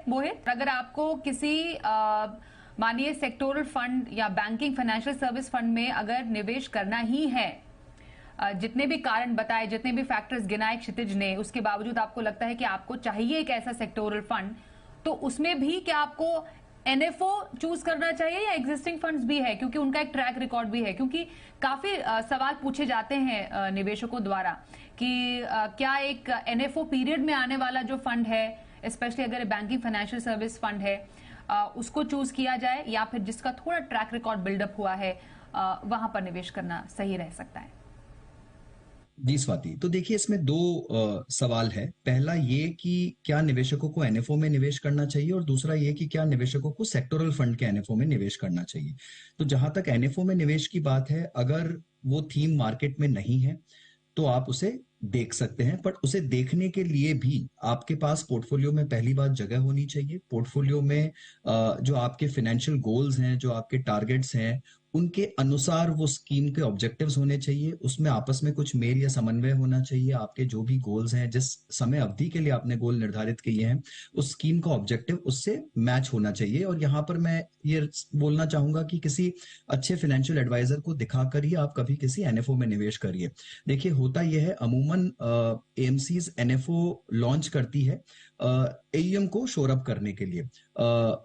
मोहित, अगर आपको किसी मानिए सेक्टोरल फंड या बैंकिंग फाइनेंशियल सर्विस फंड में अगर निवेश करना ही है, जितने भी कारण बताए, जितने भी फैक्टर्स गिनाए क्षितिज ने, उसके बावजूद आपको लगता है कि आपको चाहिए एक ऐसा सेक्टोरल फंड, तो उसमें भी क्या आपको एनएफओ चूज करना चाहिए या एग्जिस्टिंग फंड्स भी है, क्योंकि उनका एक ट्रैक रिकॉर्ड भी है? क्योंकि काफी सवाल पूछे जाते हैं निवेशकों द्वारा कि क्या एक एनएफओ पीरियड में आने वाला जो फंड है, स्पेशली अगर बैंकिंग फाइनेंशियल सर्विस फंड है, उसको चूज किया जाए या फिर जिसका थोड़ा ट्रैक रिकॉर्ड बिल्डअप हुआ है वहां पर निवेश करना सही रह सकता है? जी स्वाति, तो देखिए इसमें दो सवाल है। पहला ये कि क्या निवेशकों को एनएफओ में निवेश करना चाहिए, और दूसरा ये कि क्या निवेशकों को सेक्टोरल फंड के एनएफओ में निवेश करना चाहिए। तो जहां तक एनएफओ में निवेश की बात है, अगर वो थीम मार्केट में नहीं है तो आप उसे देख सकते हैं, बट उसे देखने के लिए भी आपके पास पोर्टफोलियो में पहली बात जगह होनी चाहिए। पोर्टफोलियो में जो आपके फाइनेंशियल गोल्स हैं, जो आपके टारगेट्स हैं, उनके अनुसार वो स्कीम के ऑब्जेक्टिव्स होने चाहिए। उसमें आपस में कुछ मेल या समन्वय होना चाहिए। आपके जो भी गोल्स हैं, जिस समय अवधि के लिए आपने गोल निर्धारित किए हैं, उस स्कीम का ऑब्जेक्टिव उससे मैच होना चाहिए। और यहाँ पर मैं ये बोलना चाहूंगा कि किसी अच्छे फाइनेंशियल एडवाइजर को दिखाकर ही आप कभी किसी एनएफओ में निवेश करिए। देखिए होता यह है, अमूमन एएमसीज एनएफओ लॉन्च करती है एईएम को शोर अप करने के लिए।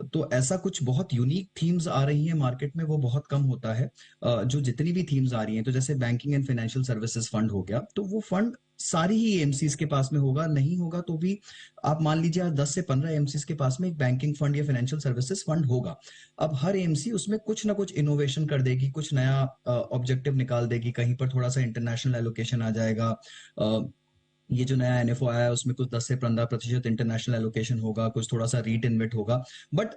तो ऐसा कुछ बहुत यूनिक थीम्स आ रही हैं मार्केट में, वो बहुत कम होता है। जो जितनी भी थीम्स आ रही हैं, तो जैसे banking and financial services fund हो गया, तो वो फंड सारी ही एएमसीज के पास में होगा। नहीं होगा तो भी आप मान लीजिए 10 से 15 एएमसीज के पास में एक बैंकिंग फंड या फाइनेंशियल सर्विसेज फंड होगा। अब हर एएमसी उसमें कुछ ना कुछ इनोवेशन कर देगी, कुछ नया ऑब्जेक्टिव निकाल देगी। कहीं पर थोड़ा सा इंटरनेशनल एलोकेशन आ जाएगा। ये जो नया एनएफओ आया है उसमें कुछ 10 से 15% इंटरनेशनल एलोकेशन होगा, कुछ थोड़ा सा रीट इन्वेट होगा। बट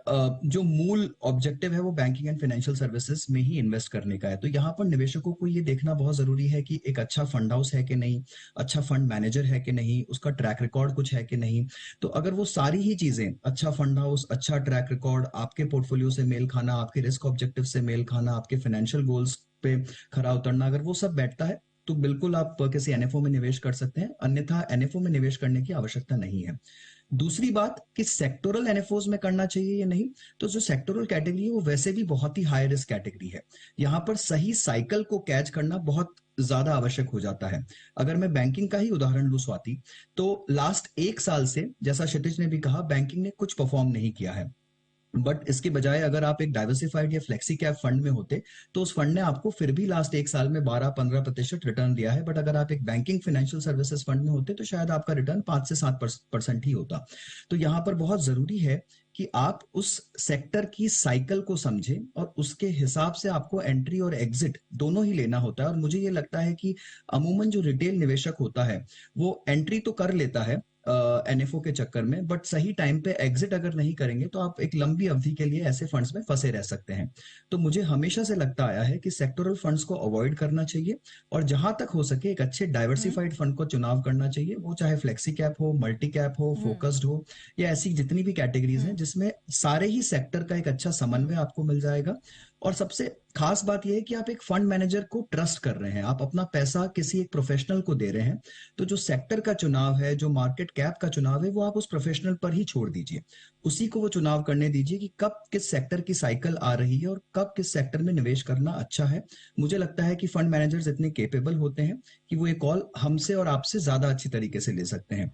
जो मूल ऑब्जेक्टिव है वो बैंकिंग एंड फाइनेंशियल सर्विसेज में ही इन्वेस्ट करने का है। तो यहाँ पर निवेशकों को ये देखना बहुत जरूरी है कि एक अच्छा फंड हाउस है कि नहीं, अच्छा फंड मैनेजर है कि नहीं, उसका ट्रैक रिकॉर्ड कुछ है कि नहीं। तो अगर वो सारी ही चीजें, अच्छा फंड हाउस, अच्छा ट्रैक रिकॉर्ड, आपके पोर्टफोलियो से मेल खाना, आपके रिस्क ऑब्जेक्टिव से मेल खाना, आपके फाइनेंशियल गोल्स पे खरा उतरना, अगर वो सब बैठता है तो बिल्कुल आप किसी एनएफओ में निवेश कर सकते हैं। अन्यथा एनएफओ में निवेश करने की आवश्यकता नहीं है। दूसरी बात कि सेक्टोरल एनएफओज में करना चाहिए या नहीं, तो जो सेक्टोरल कैटेगरी है वो वैसे भी बहुत ही हाई रिस्क कैटेगरी है। यहां पर सही साइकिल को कैच करना बहुत ज्यादा आवश्यक हो जाता है। अगर मैं बैंकिंग का ही उदाहरण लूं स्वाति, तो लास्ट 1 साल से, जैसा क्षितिज ने भी कहा, बैंकिंग ने कुछ परफॉर्म नहीं किया है। बट इसके बजाय अगर आप एक डाइवर्सिफाइड या फ्लेक्सी कैप फंड में होते तो उस फंड ने आपको फिर भी लास्ट 1 साल में 12-15% रिटर्न दिया है। बट अगर आप एक बैंकिंग फाइनेंशियल सर्विसेज फंड में होते तो शायद आपका रिटर्न 5 से 7% ही होता। तो यहां पर बहुत जरूरी है कि आप उस सेक्टर की साइकिल को समझें और उसके हिसाब से आपको एंट्री और एग्जिट दोनों ही लेना होता है। और मुझे ये लगता है कि अमूमन जो रिटेल निवेशक होता है वो एंट्री तो कर लेता है एनएफओ के चक्कर में, बट सही टाइम पे एग्जिट अगर नहीं करेंगे तो आप एक लंबी अवधि के लिए ऐसे फंड्स में फंसे रह सकते हैं। तो मुझे हमेशा से लगता आया है कि सेक्टोरल फंड्स को अवॉइड करना चाहिए और जहां तक हो सके एक अच्छे डाइवर्सिफाइड फंड को चुनाव करना चाहिए। वो चाहे फ्लेक्सी कैप हो, मल्टी कैप हो, फोकस्ड हो, या ऐसी जितनी भी कैटेगरीज हैं जिसमें सारे ही सेक्टर का एक अच्छा समन्वय आपको मिल जाएगा। और सबसे खास बात यह है कि आप एक फंड मैनेजर को ट्रस्ट कर रहे हैं, आप अपना पैसा किसी एक प्रोफेशनल को दे रहे हैं। तो जो सेक्टर का चुनाव है, जो मार्केट कैप का चुनाव है, वो आप उस प्रोफेशनल पर ही छोड़ दीजिए। उसी को वो चुनाव करने दीजिए कि कब किस सेक्टर की साइकिल आ रही है और कब किस सेक्टर में निवेश करना अच्छा है। मुझे लगता है कि फंड मैनेजर्स इतने केपेबल होते हैं कि वो ये कॉल हमसे और आपसे ज्यादा अच्छी तरीके से ले सकते हैं।